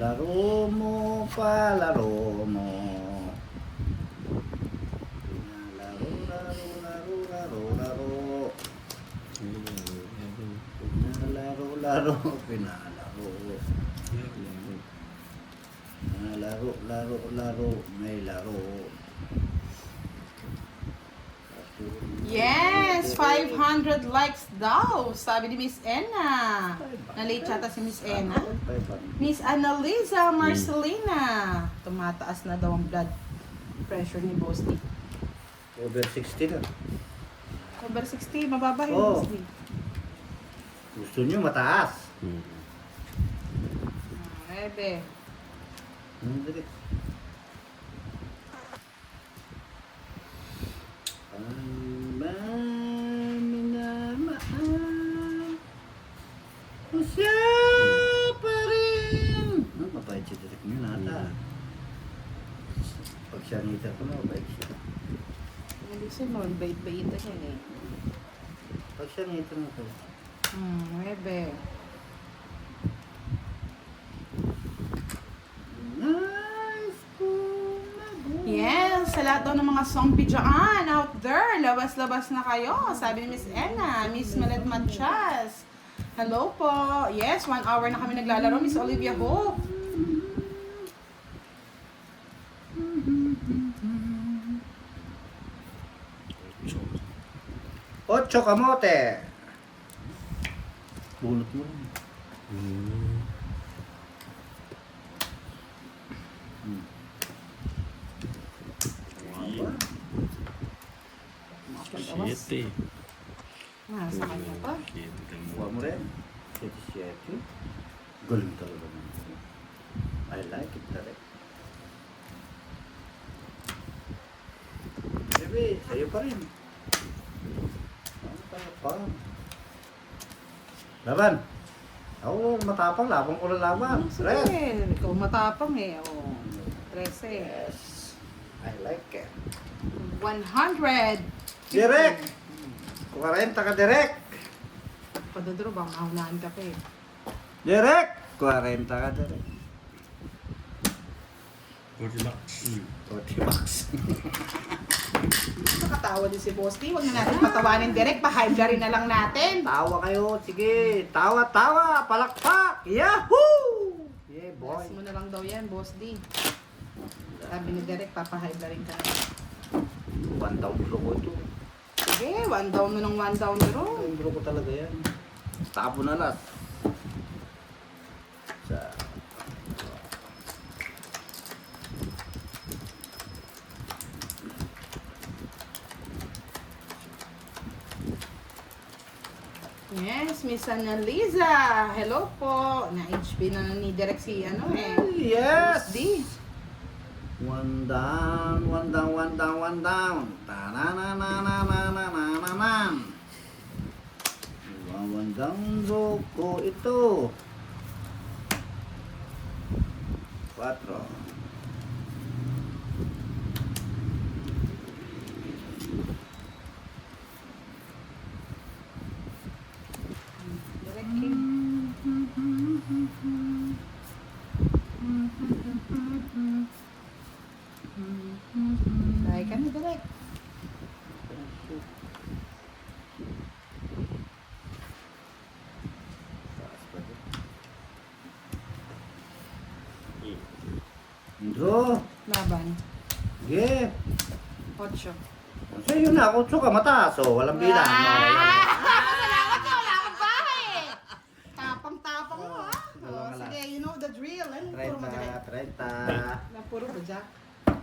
Laro mo, palaro mo. Laro, laro, laro, laro, laro. Pinalaro, laro, pinalaro. Laro, laro, laro, may laro. Yes, 500 likes daw, sabi ni Miss Enna. Na-late yata si Miss Enna. Miss Annalisa Marcelina. Tumataas na daw ang blood pressure ni Boss D. Over 60 na. Over 60, mababa yung Oh. Boss D. Gusto nyo mataas. Ebe. Dali. Minamahal ko siya pa rin. Mabait siya direct nyo nata. Pag siya nita ko na, mabait siya. Alisin mo, bait-baita siya eh. Pag siya nita na to. Ebe. Nice ko Yes, sa lahat daw ng mga zombie dyan out there, labas-labas na kayo. Sabi ni Miss Enna, Miss Malet Manchas. Hello po. Yes, 1 hour na kami naglalaro, Miss Olivia Hope. Ocho kamote. Bunot mo rin. Siete. Sa kanya pa. Kuha mo rin. 77. Galing talaga naman. I like it talaga. Bebe, sa'yo pa rin. Matapang. Laban. Ako matapang, labang ko lang laban. Red. Sige, ikaw matapang eh. Oh, 13. Yes. I like it. 100. Direct! 40 ka direct! Padodro ba? Mahunahan ka pa eh. Direct! 40 ka direct. 40 bucks. 40 bucks. Nakatawa din si Boss D. Huwag na natin patawanin direct. Pa-hide rin na lang natin. Tawa kayo, sige. Tawa, tawa, palakpak. Yahoo! Yeah, boy. Boss mo na lang daw yan, Boss D. Sabi ni Derek, papahide na rin ka. 1 down blow ko ito. Sige, 1 down mo ng 1 down bro. Ang blow ko talaga yan. Tapo na lahat. Sa... Yes, Miss Annalisa. Hello po. Na-HP na ni Derek si ano eh. Yes! Boss D. 1 down, 1 down, 1 down, 1 down. Ta-na-na-na-na-na-na-na-na. 1 down blow ko ito. 4. Derek King. Tayo ka na, Derek. Draw. Laban. Sige. 8. So yun na, 8 ka mataas. So, walang bilang. Salamat ka, wala kang bahay. Tapang-tapang mo ha. Dalawa lang. Sige, you know the drill. Ano puro mo direct? 30. Na puro ba dyan?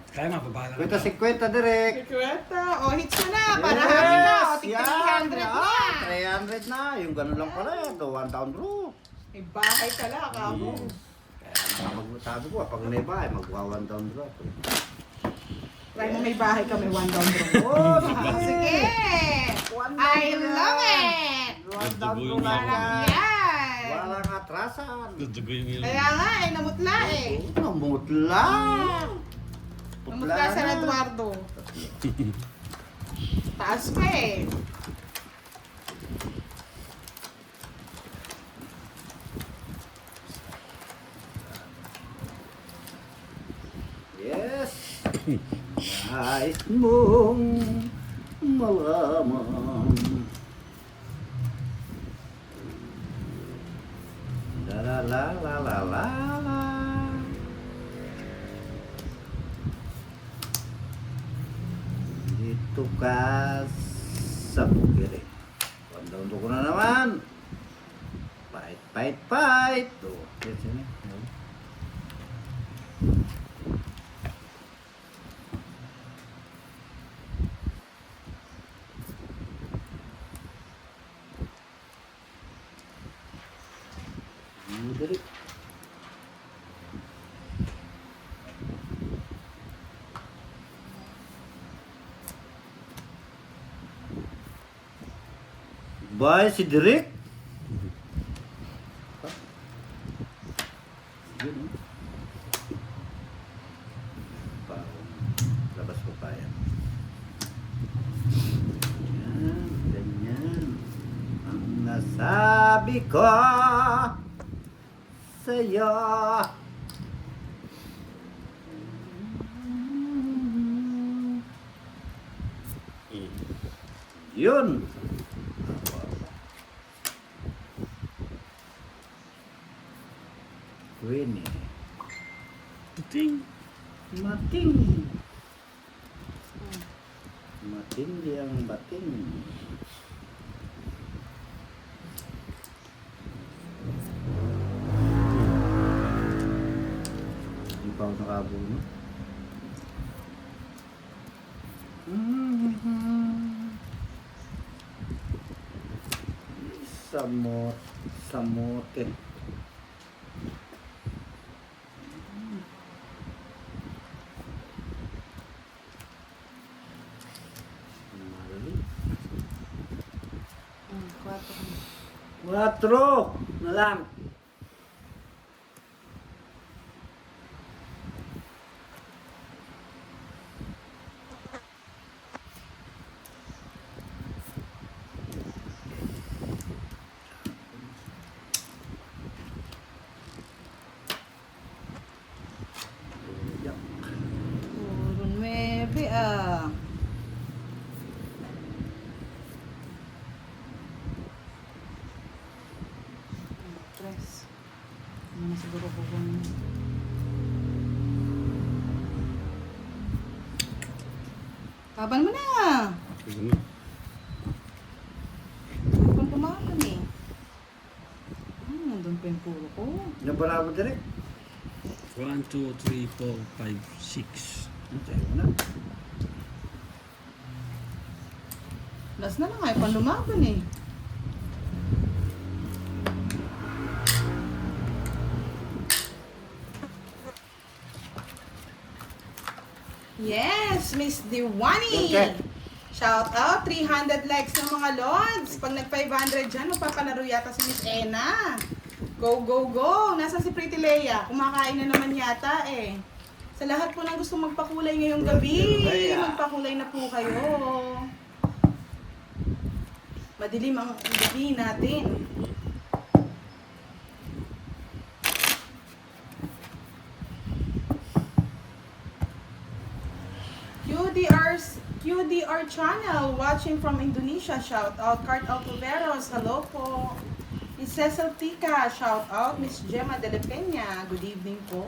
Kaya nga, babae na. 50 direct. Sikweta. O, hits mo na. Para happy na. O, tig 300 na. 300 na. Yung ganun lang pala yan. 1 down draw. May bahay ka lang, kamo. Kaya sabi ko, pag may bahay, magwa 1 down draw. Try mo may bahay ka, may 1 down draw. Oh, Sige! I love it! 1 down draw Sarap lang yan. Yan! Walang atrasan. Dudugo yung ilong. Kaya nga, eh, namutla eh. Namutla. Namutla sa Eduardo. Taas pa eh. Nais mong malaman. La la la la la la la. Dito ka sa bukiri. Panda-undo ko na naman. Fight, fight, fight. Oh, yes, yun eh. Dali. Bye si Derek. Yun, oh. Labas ko pa yan. Yan, ganyan. Ang nasabi ko sa'yo. Yun. Winnie. Ting. Mating. Matindi ang bating. Hindi pa ako nakabuno. Samote. Mali. 4 na lang. Puro 9 ah. Tres. Ano na siguro kukunin. Laban mo na. Sige na. Kung kumakan eh. Nandun pa yung puro ko. Yan pala ako direct. 1, 2, 3, 4, 5, 6. Sa'yo na. Last na lang ay pang lumaban eh. Yes, Miss Diwani! Okay. Shout out, 300 likes ng mga lords. Pag nag 500 dyan, magpapalaro yata si Miss Ena. Go, go, go! Nasaan si Pretty Leia? Kumakain na naman yata eh. Sa lahat po ng gusto magpakulay ngayong gabi, magpakulay na po kayo. Madilim ang gabi natin. QDR channel, watching from Indonesia, shout out. Cart Altuveros, hello po. Miss Cecil Tica, shout out. Miss Gemma de la Peña, good evening po.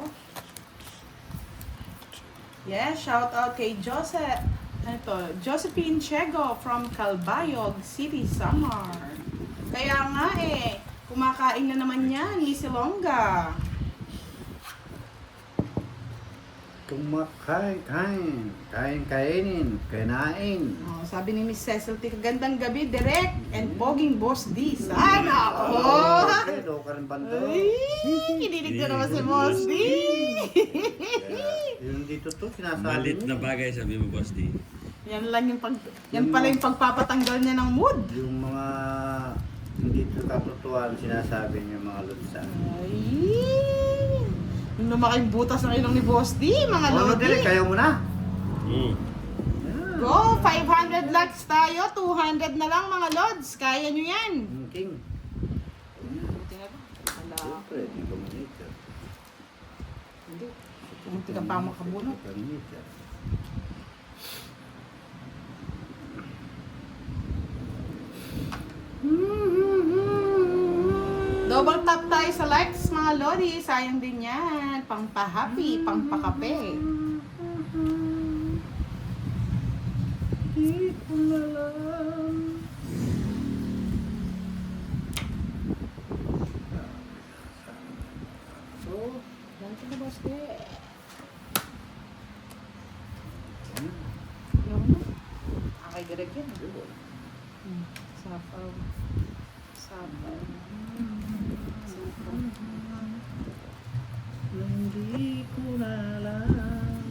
Yes, shout out kay Josephine Chego from Calbayog City, Samar. Kaya nga eh, kumakain na naman yan, Miss Ilongga. Kainin. Kainain. Oh, sabi ni Miss Cecil Tica, gandang gabi, direct and poging boss D. Sana! Oh! Okay, do ka rin bando. Ay, kinilig na naman si Boss D. Yung dito to, sinasabi Malit mo. na bagay, sabi mo, Boss D. Yan lang yung yan pala yung pagpapatanggal niya ng mood. Yung mga hindi to katotohanan sinasabi niya mga lutsa. Ay, yung lumaking butas ng ilong ni Boss D, mga Ano lodi. dire, kayo muna. Mm. Go, 500 likes tayo, 200 na lang mga lods. Kaya nyo yan. King. Buti na ba? Wala. Siyempre, di ka manita. Hindi. Buti ka pa makabunot. Manita. Lodi, sayang din yan. Pangpa-happy, pangpa-kape. Di ko alam. So, Yan ka na, Boste. ano? Yung ano? Okay, direct yan. Sapaw. Sapaw. Sapaw. Hindi ko na alam.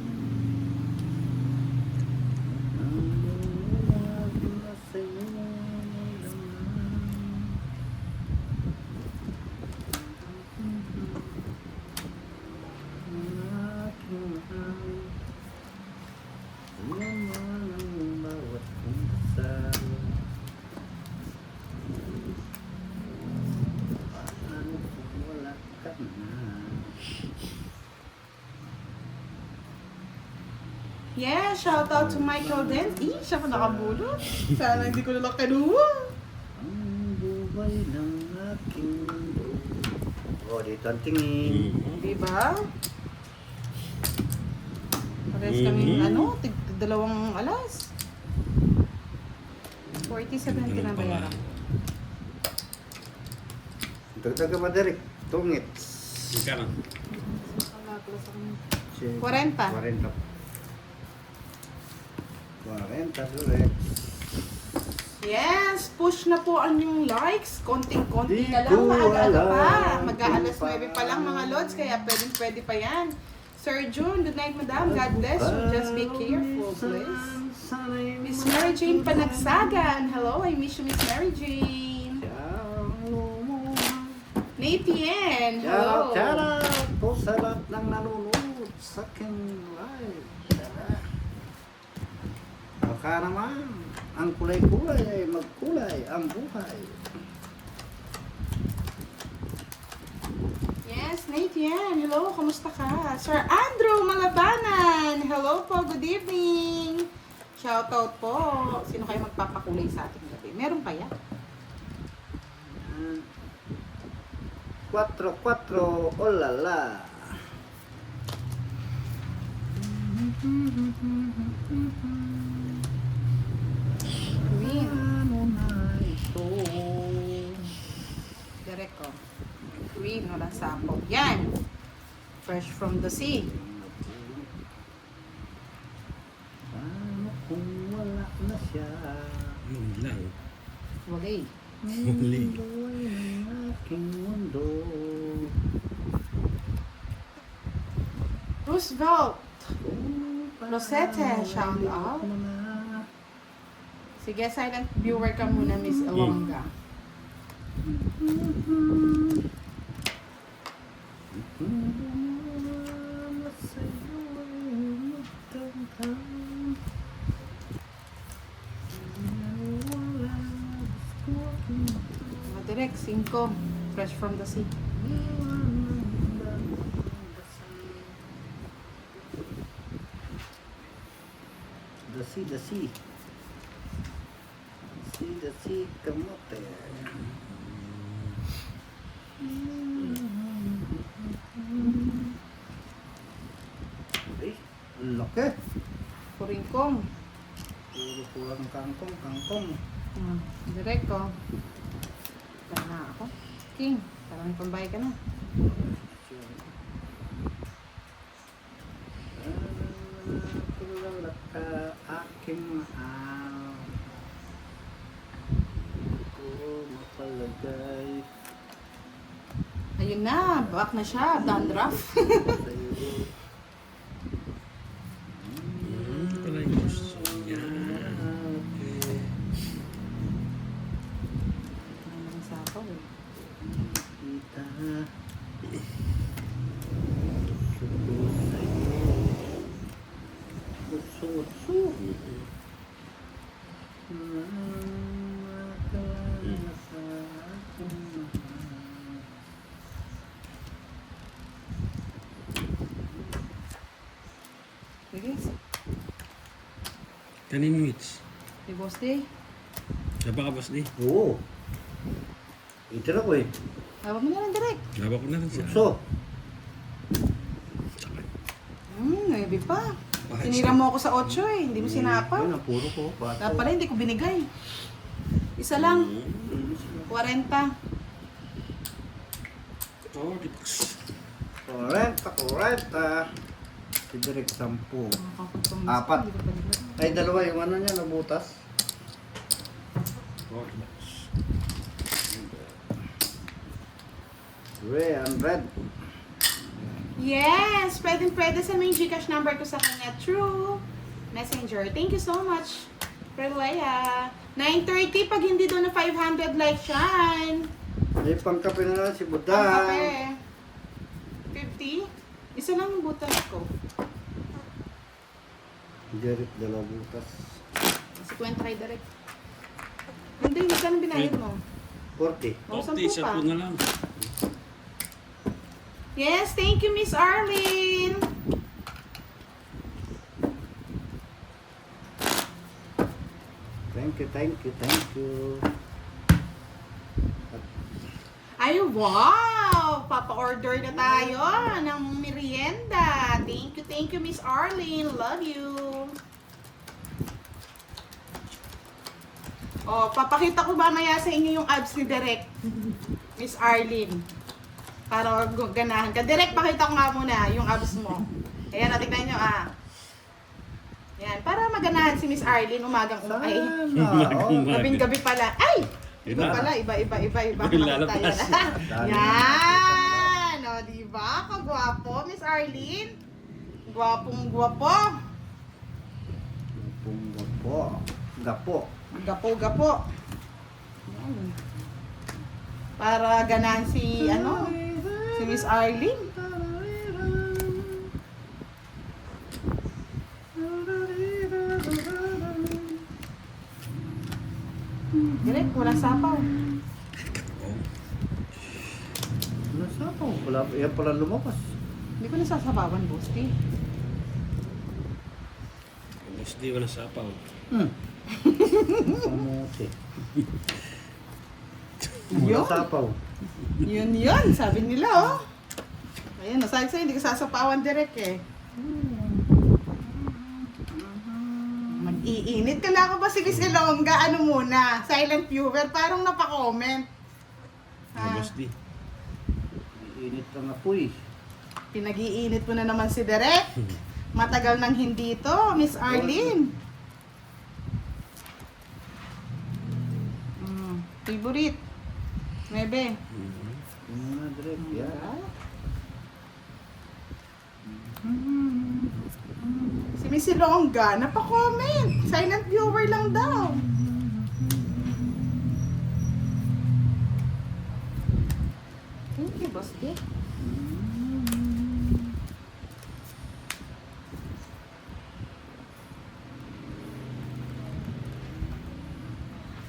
Ang luwag na sa'yo may laman. Ang aking mahal, laman ang bawat dasal. Paano kung wala ka na? Yeah, shout out to Michael Dent. Siya pa nakabulot. Sana hindi ko nalang kinuha. Ang buhay ng aking mundo. Oh, dito ang tingin. Di ba? Parehas kaming dalawang alas. 47 kinabayaran. Dagdag ka ba, Derek? Tungits. Ika lang. 40. 40. 40 ulit. Yes, push na po ang yung likes. Konting-konti Di na lang. ko Maaga-aga pa. alam Mag-aalas kung 9 pa lang mga lods. Kaya pwede pa yan. Sir June, good night madam. God bless you. Just be careful, please. Miss Mary Jane Panagsagan. Hello, I miss you, Miss Mary Jane. Nathan, hello. Shout out po sa lahat ng nanonood sa aking live. Baka naman, ang kulay-kulay ay magkulay ang buhay. Yes, Nathan. Hello, kumusta ka? Sir Andrew Malabanan. Hello po, good evening. Shout out po. Sino kayo magpapakulay sa ating gabi? Meron pa yan? 4-4, oh la la. Green. Ano na ito? Direct ko. Green, walang sapo. Yan. Fresh from the sea. Paano kung wala na siya? Yun lang. Wagay. Huli. Mundo ay ng aking mundo. Roosevelt. Kung Rosette, paano shout ay out. mo na. Sige, silent viewer ka muna, Miss Alonga. Mga direct, 5. Fresh from the sea. The sea, the sea. The sea, kamote. Ay, ang laki. Kuringkong. Puro pulang kangkong, kangkong. Direct ko. Tara na ako. King, parang pambay ka na. Tulala ka aking mahal. Ko mapalagay Ayun na, back na siya. Dandruff. sa'yo. Pala yung gusto niya. Ang sapaw eh. Kita Suko sa'yo. Utso-utso. Nakala sa aking mahal. Sige, Kanin Mitch. si Boss D. Siya ba ka, boss di? Oo. Ito na ko eh. Hawak mo na lang direct. Laba ko na rin siya. So, 9 pa. Sinira mo ako sa 8 eh. Hindi mo sinapa. Yun ang puro ko. Bato. Dapat pala hindi ko binigay. Isa lang. 40. 40 bucks. 40. Si Direk 10. Apat. Hindi ko pa binigay. Ay, dalawa yung ano niya, nabutas. 40 bucks. 300. Yes! Pwede sa may Gcash number ko sa kanya. True. Messenger. Thank you so much. Relaya. 9:30 pag hindi doon na 500 like yan. May pangkape na lang si Ang Budang. kape. 50? Isa lang yung butas ko. Direk, dalawa butas. 50 kay direct. Hindi, isa lang binayad mo. 40. O, 10 40, pa. 10 na lang. Yes, thank you, Miss Arlene. Thank you. Ay, wow! Papa-order na tayo ng merienda. Thank you, Miss Arlene. Love you. Oh, papakita ko mamaya sa inyo yung abs ni Direk. Miss Arlene. Para ganahan ka. Direk, pakita ko nga muna yung abs mo. Ayan, natignan nyo Yan, para maganahan si Miss Arlene umagang ay. Sana. Oh. Gabing-gabi pala. Ay! Iba Iba. pala, iba. Lalabas. Yan! O, diba? Kagwapo, Miss Arlene. Gwapong-gwapo. Gapo. Gapo-gapo. Yan. Para ganahan si, si Miss Arlene. Direk, walang sapaw. Nasapaw. Yan pala lumabas. Hindi ko nasasabawan, Bosti. Boss, di ko nasapaw. Kamuti. Yun. Nasapaw. Yun, sabi nila, oh. Ayan, nasabi sa'yo, hindi ko sasapawan direct eh. Mag-iinit ka na ako ba si Miss Ilongga? Ano muna? Silent viewer, parang napakomment. Boss, di. Init ang apoy. Pinag-iinit mo na naman si Direk. Matagal nang hindi to, Miss Arlene. Favorite. 9. Yung mga Direk. Yan. Si Miss Ilongga, napakomment. Silent viewer lang daw. Thank you, Boss Dick.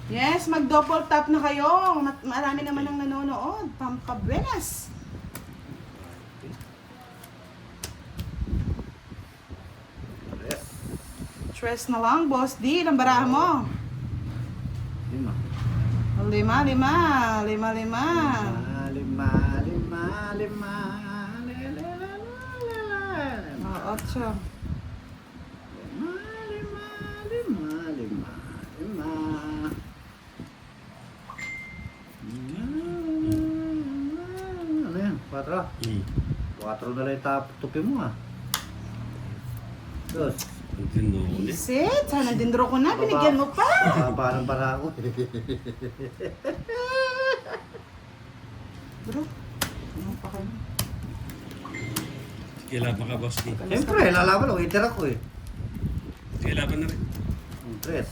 Yes, mag-double tap na kayo. Marami naman ang nanonood. Pampabuenas. Yes. Stress na lang, Boss D. Ilang baraha mo? 5. 5. 5. 5. 8. Ano yan? 4? 4 na lang tupi mo Dos. Continue ulit. Isit, sana dindro ko na. Binigyan mo pa. Parang para ako. Bro, ano pa kayo? Kailaban ka, boss, di. Siyempre, lalaban ako. Waiter ako Kailaban na rin. 3.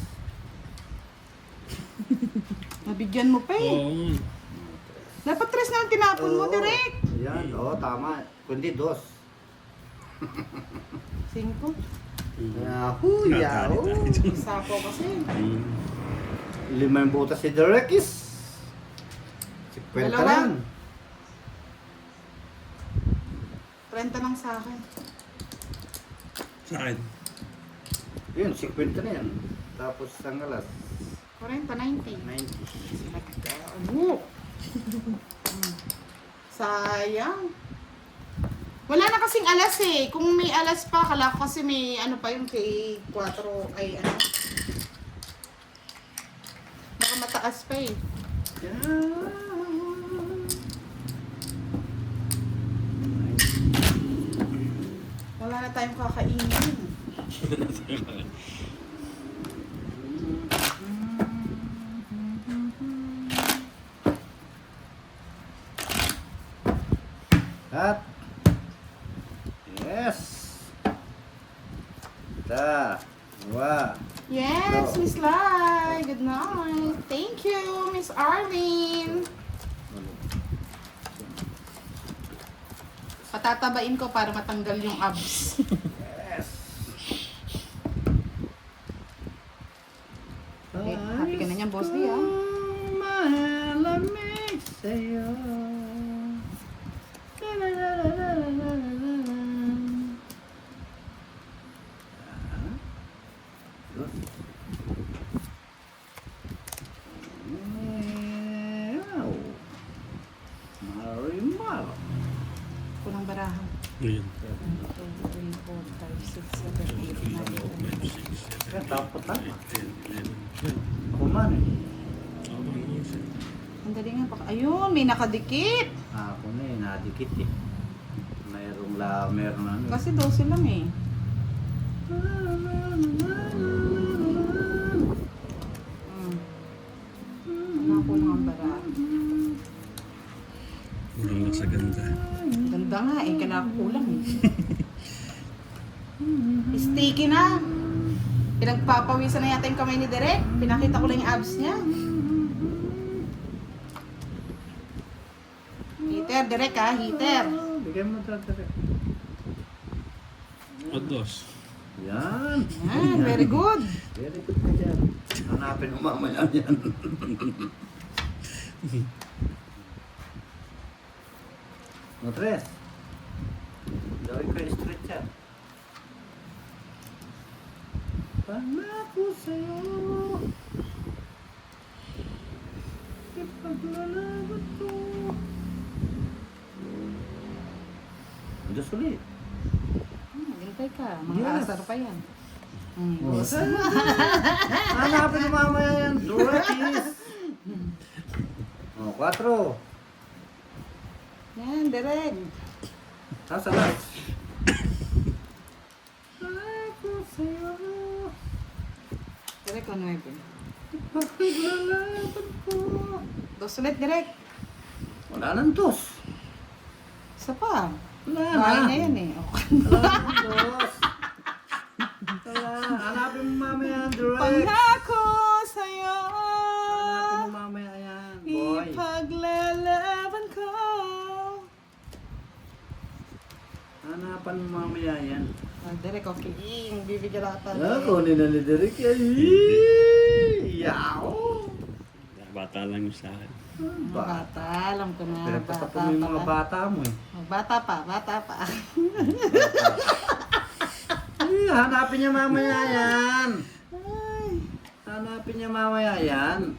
Nabigyan mo pa eh. Oo. Dapat 3 na lang tinapon mo, direct. Yan, tama. Kundi 2. 5. Yahoo! Isa po kasi. 5 yung butas si Derekis. 50 Dalawa. na yan. 30 lang sa akin. Sa akin. Yun, 50 na yan. Tapos ang alas, 40, 90. 90. Ano? Sayang. Wala na kasing alas eh. Kung may alas pa, kala ko kasi may ano pa yung kay 4 ay ano. Baka mataas pa eh. Wala na tayong kakainin. At yes. Da. Dua. Yes, Miss Lai. Good night. Thank you, Miss Arlene. Patatabain ko para matanggal yung abs. Yes. Happy ka na niyan, boss D, ah. Malamig sa'yo. Marimar. Kulang barahan. Ayan. 1, 2, 3, 4, 5, 6, 7, 8, 9, 10. Dapat tama. 10, 11, 12. Ako man eh. Tama yun siya. Ang dali nga. Ayun, may nakadikit. Ako na eh, nadikit eh. Meron ano. Kasi 12 lang eh. Wala ko lang ang barahan. Kulang na sa ganda. Ganda nga eh, kinakulang eh. Sticky na. Pinagpapawisan na yata yung kamay ni Derek. Pinakita ko lang yung abs niya. Heater, Derek ha, heater. Bigyan mo talaga. At dos. Yan. Yan, very good. Very good ka dyan. Hanapin mo mamaya yan. Matres. Gawin ko yung stretch yan. Pangako sa'yo. Ipaglalaban ko. Diyos ulit. Hintay ka, mga Yes. asar pa yan. Oh, hanapin mo mamaya yan. Durakis. Oh, 4. Yan, Derek. Nasa last. Ako sa'yo. Derek, ano yun? Ipaglalaban ko. Dos ulit, Derek. Wala nang dos. Isa pa. Wala Bahay na. na yan eh. Okay. Wala nang dos. Wala. Hanapin mo mamaya yan, Durex. Pangako sa'yo. Hanapin mo mamaya yan, boy. Ipaglalaban ko. Hanapan mo mamaya yan. Ah, Derek, okay. Bibigyan natin. Kunin na ni Derek yan. Yaw! Bata lang yung sa akin. Bata, alam ko na. Pinagtatapon mo yung mga bata mo eh. Oh, bata pa, bata pa. Ay, hanapin niya mamaya yan. Ay. Hanapin niya mamaya yan.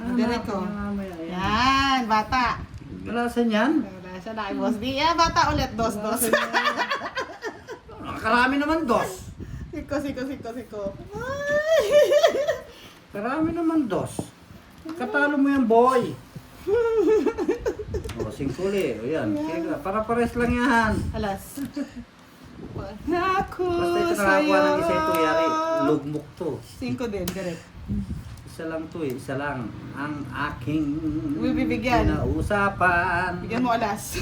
Derek, Hanapin oh. niya mamaya yan. Yan, bata. Wala saan yan? Wala siya na kay Boss D. Ah, bata ulit. Dos, dos. Karami naman dos. Siko. Karami naman dos. Katalo mo yan, boy. O, 5 uli. O yan. Kaya, para pares lang yan. Alas. Pangako Basta ito nakakuha ng isa ito, yari. Lugmok to. 5 din, direct. Isa lang to eh. Isa lang. Ang aking Bibigyan. pinausapan. Bigyan mo alas.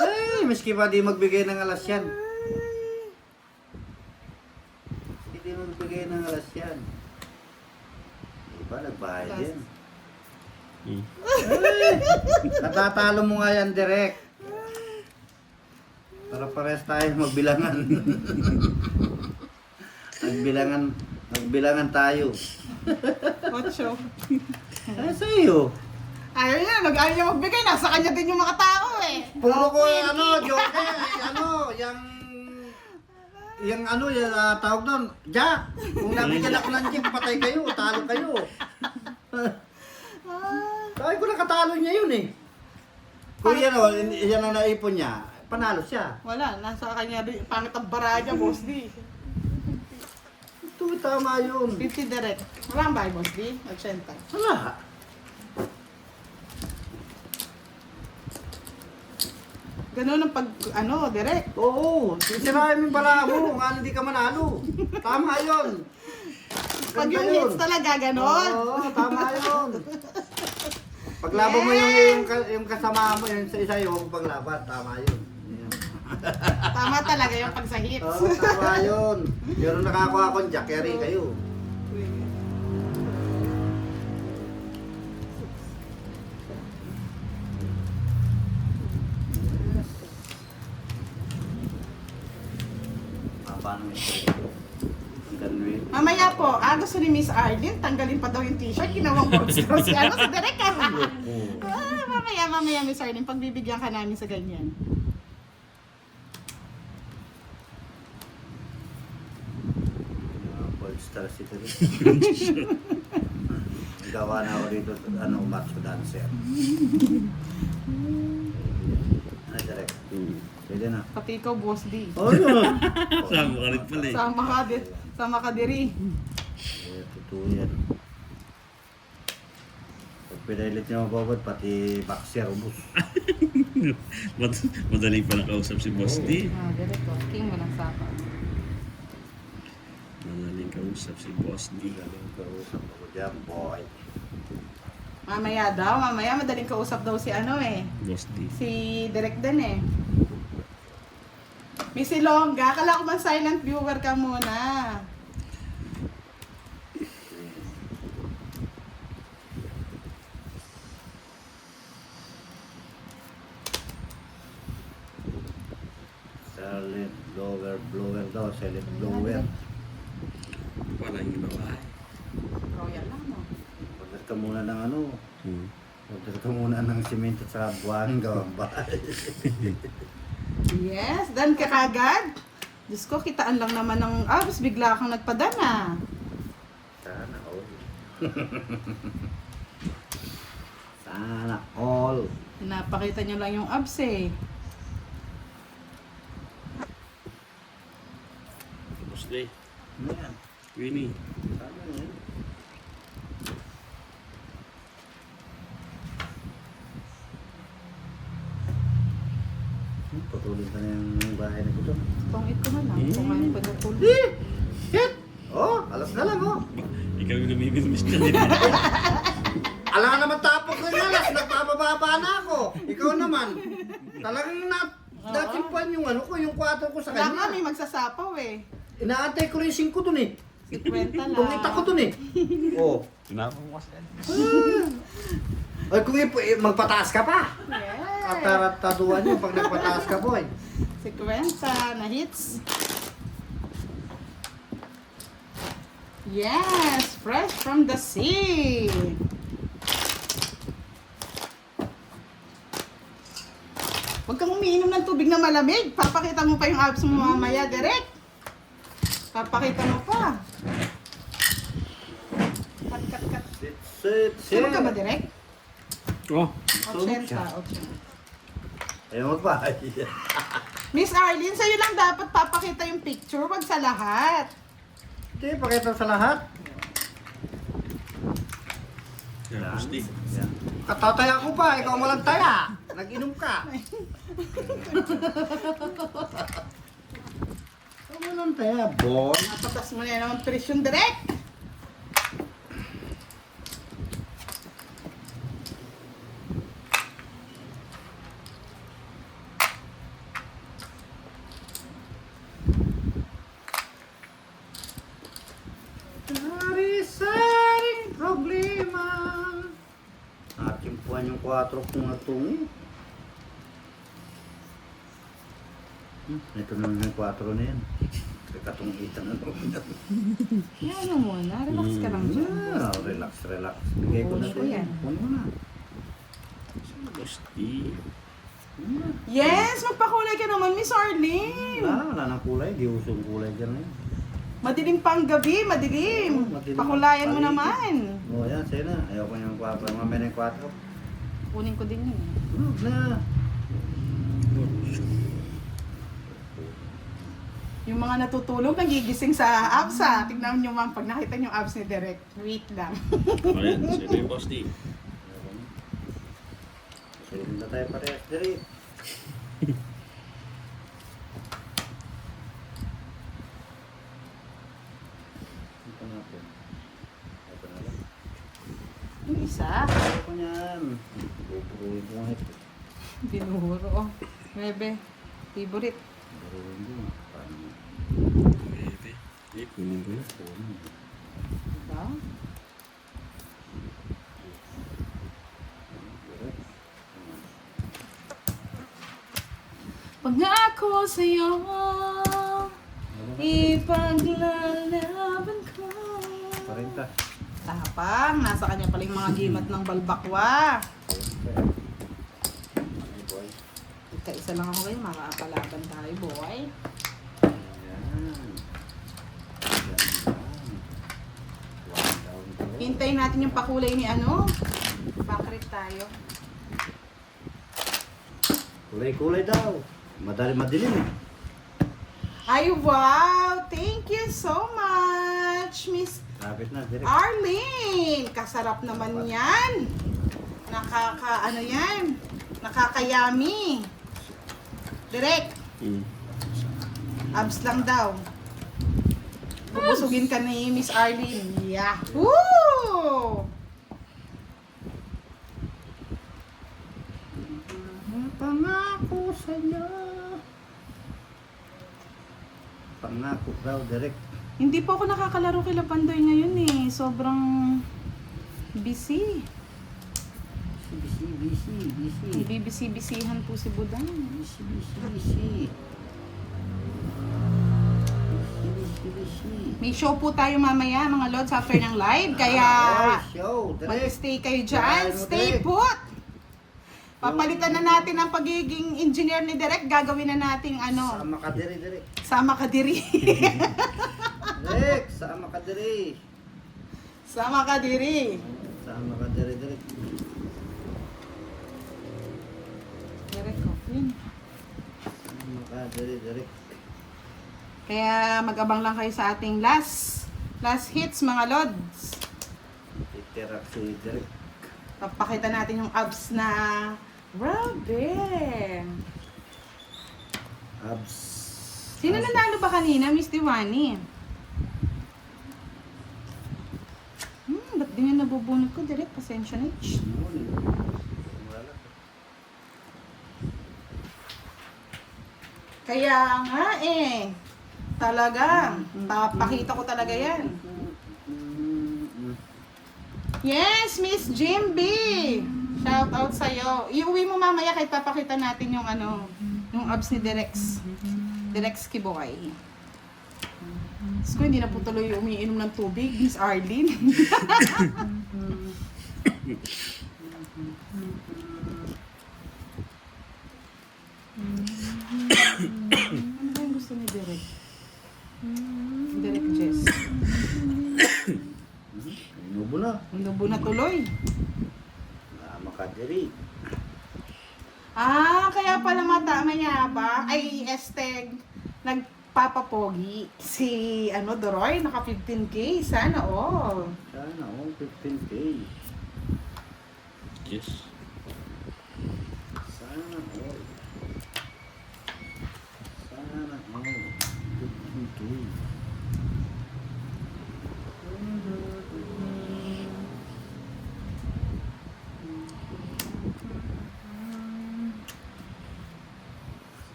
Ay, miski pa di magbigay ng alas yan. Hindi magbigay ng alas yan. Diba, nagbayad Alas. yan. Ay, natatalo mo nga yan, direct. Para pares tayo magbilangan. Magbilangan tayo. 8. Ay, sa iyo. Ayaw niya, ayaw niya magbigay. Nasa kanya din yung mga tao eh. Puro ko ano, joke, yung yung ano, yung tawag doon, Jack, kung nabigyan ako ng Jack, patay kayo, talo kayo. Sabi ko nakatalo niya yun eh. Kung yan o, yan ang naipon niya, panalo siya. Wala, nasa kanya rin. Pangit ang baraya, Boss D. Ito, tama yun. 50 direct. Wala ba, Boss D? 80. Wala. Ganun ang pag, direct. Oo, sisirahin mo yung bala mo, kung hindi ka manalo. Tama yun. Pag Ganda yung yun. hits talaga, ganon. Oo, tama yun. Paglaban mo yung kasama mo, yung sa isa yung paglaban, tama yun. Tama talaga yung pag sa hits. Oo, tama yun. Pero nakakuha akong Jack, yari kayo. Paano yung ang ganun. Mamaya po, gusto ni Miss Arlene, tanggalin pa daw yung t-shirt, ginawang box daw si si Derek mamaya Miss Arlene, pagbibigyan ka namin sa ganyan. Polestar City rin. Gawa na ako dito, macho dancer. Ay, direct. Pwede na. Pati ikaw, Boss D. Oh, yun. Sama ka rin pala eh. Sama ka diri. Totoo yan. Pag pinailit niya mababad, pati boxer, ubus. Madali pa nakausap si Boss D. Derek, king mo ng sapa. Madaling kausap si Boss D. Galing kausap ako dyan, boy. Mamaya madaling kausap daw si Boss D. si Derek din eh. Miss Ilongga, kala ko man silent viewer ka muna. Silent blower daw, silent blower. Walang ginawa. Royal lang, no? Order ka muna ng Hmm. order ka muna ng simento sa buwan, gawang bahay. Yes, dan ka kagad. Diyos ko, kitaan lang naman ng abs, bigla kang nagpadana. Sana all. Sana all. Pinapakita niyo lang yung abs eh. Boss D. Ano yan? Winnie. Sana yan. Putulin ka na yung bahay na gusto. Tungit ko na lang. Kung ano pa natuloy. Shit! Oh, alas na lang oh. Ikaw yung namimiss ka din. Alam nga naman tapos na yung alas, nagpapababa na ako. Ikaw naman. Talagang natimpan yung ko, yung 4 ko sa Wala nga, kanya. may magsasapaw eh. Inaantay ko rin yung 5 dun eh. 50 lang. Tungit ako dun eh. Oh. Tinapang mo kasi. Ay kung magpataas ka pa. Yes. Katarataduan yun pag nagpataas ka boy. 50 na hits. Yes, fresh from the sea. Huwag kang umiinom ng tubig na malamig. Papakita mo pa yung abs mo mamaya, direct. Papakita mo pa. Kat. Sit. Sino ka ba, direct? Oh. 80. Ayaw magbahay. Miss Arlene, sa'yo lang dapat papakita yung picture, wag sa lahat. Hindi, pakita sa lahat. Yeah, Boss D. Yan. Katataya ko pa, ikaw walang taya. Nag-inom ka. Ikaw walang taya, boy. Napatas mo na yan ang presyon, direct. Sari-saring problema. Nakakimpuan yung 4 kong natungi. Ito naman yung 4 na yan. Katungitan na naman yan. Yan mo muna, relax ka lang dyan. Relax. Bigay ko na Kunin ko sa'yo. yan. Kunin mo na. Boss D. Yes, magpakulay ka naman, Miss Arlene. Wala nang kulay. Di usong kulay dyan na yun. Madilim pang gabi, madilim. Oo, madilim. Pakulayan mo Paligid. naman. O yan, sa'yo na. Ayaw ko niyang 4. Mamaya ng 4. Kunin ko din yun. Huwag na. Yung mga natutulog, nagigising sa abs ha. Tignan nyo ma'am, pag nakita nyo abs ni Derek. Wait lang. Ayan, sino yung boss D? Sa'yo na tayo parehas diri. Ito natin. Ito na lang. Yung isa, Ayaw ko niyan. Buburuin ko nga ito. binuhuro. Oh. 9. Favorite. Buruin ko nga. Paano? Pwede. Eh, kunin ko na. Kunin. Diba? Pangako sa'yo, ipaglalaban ko. 40. Tapang, nasa kanya pala yung mga gimat ng balbakwa. Ay, boy. Isa lang ako kayo, makakalaban tayo, boy. Ayan. Ganda. One down daw. Hintayin natin yung pakulay ni ano. Bakrit tayo. Kulay-kulay daw. Madilim eh. Ay, wow! Thank you so much, Miss Lapit na, direct. Arlene! Kasarap naman yan. Ano yan? Nakakayami. Direk, abs lang daw. Bubusugin ka ni Miss Arlene. Yahoo! Pangako sa'yo. Pangako daw, direct. Hindi po ako nakakalaro kay Lapandoy ngayon eh. Sobrang busy. Busy. Bibisi-bisihan po si Budang. Busy. May show po tayo mamaya mga lods after ng live. Kaya Show, direct. mag-stay kayo dyan. Kaya mo, Stay Direk. put! Papalitan na natin ang pagiging engineer ni Direk. Gagawin na nating ano, Sama ka diri, direct. sama ka diri. Direct, sama ka diri. Sama ka diri. Sama ka diri, direct. Direk ko. Yun. Sama ka diri, direct. Kaya mag-abang lang kayo sa ating last hits mga lods. Titirak si direct. Papakita natin yung abs na grabe. Abs. Sino nanalo ba kanina, Miss Diwani? Ba't di nga nabubunot ko? Direct, pasensya na. Shh. Wala. Kaya nga eh. Talaga. Papakita ko talaga yan. Yes, Miss Jimby! Shout out sa'yo. Iuwi mo mamaya kahit papakita natin yung ano, yung abs ni Direx. Direx Kiboy. Ko hindi na po tuloy umiinom ng tubig, Miss Arlene. Ano ba yung gusto ni Direk? Direk Jess. Inubo na. Inubo na tuloy. Sama ka diri. Kaya pala mayabang. Ay, Esteg, nagpapapogi. Si, Doroy, naka 15K. Sana all. Sana, 15K. Yes. Sana all. Sana all. 15K.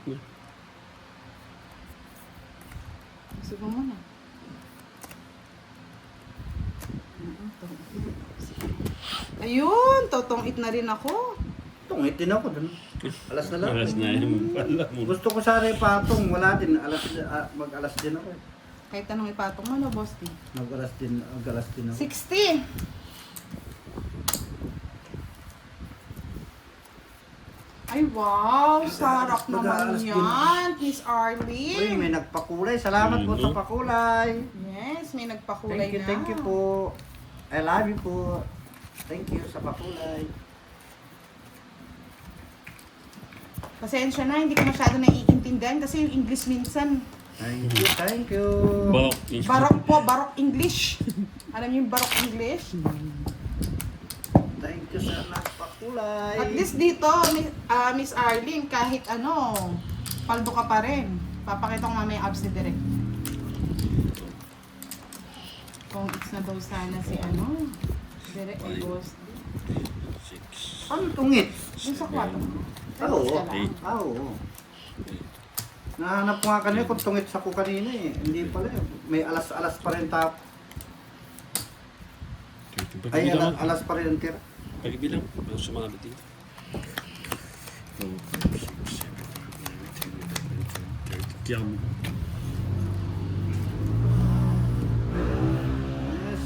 mo. Sige mo na. Ayun, totong-it na rin ako. Tungitin ako dun. Alas na lang. Alas na yun. Pala mo. Gusto ko sana ipatong. Wala din. Mag-alas din ako. Kahit anong ipatong mo, no, boss D? Mag-alas din ako. 60! Ay, wow! Sarap naman Mag-aalas din. yan, Miss Uy, Arlene. may nagpakulay. Salamat po sa pakulay. Yes, may nagpakulay na. Thank you po. I love you po. Thank you sa pakulay. Pasensya na, hindi ko masyado naiintindihan kasi yung English minsan. Thank you. Barok. Barok po, barok English. Alam niyo yung barok English? Thank you sa nagpakulay. At least dito, Miss Arlene, kahit ano, paldo ka pa rin. Papakita ko mamaya yung abs ni Direk. Kung it's na daw sana si ano, Direk and Boss. 6. Ano tungit? Yung sa kwarto mo. Oo. Ka lang. Oo. Nahanap ko nga kanina kung tungit sa ko kanina eh. Hindi pala eh. May alas-alas pa rin tap. Ay, alas pa rin ang tira. Pagibilang. Ang sumabit dito. 4, 5, 6, 7, 8, 9, 10, 11, 12, 13. Kiyamo.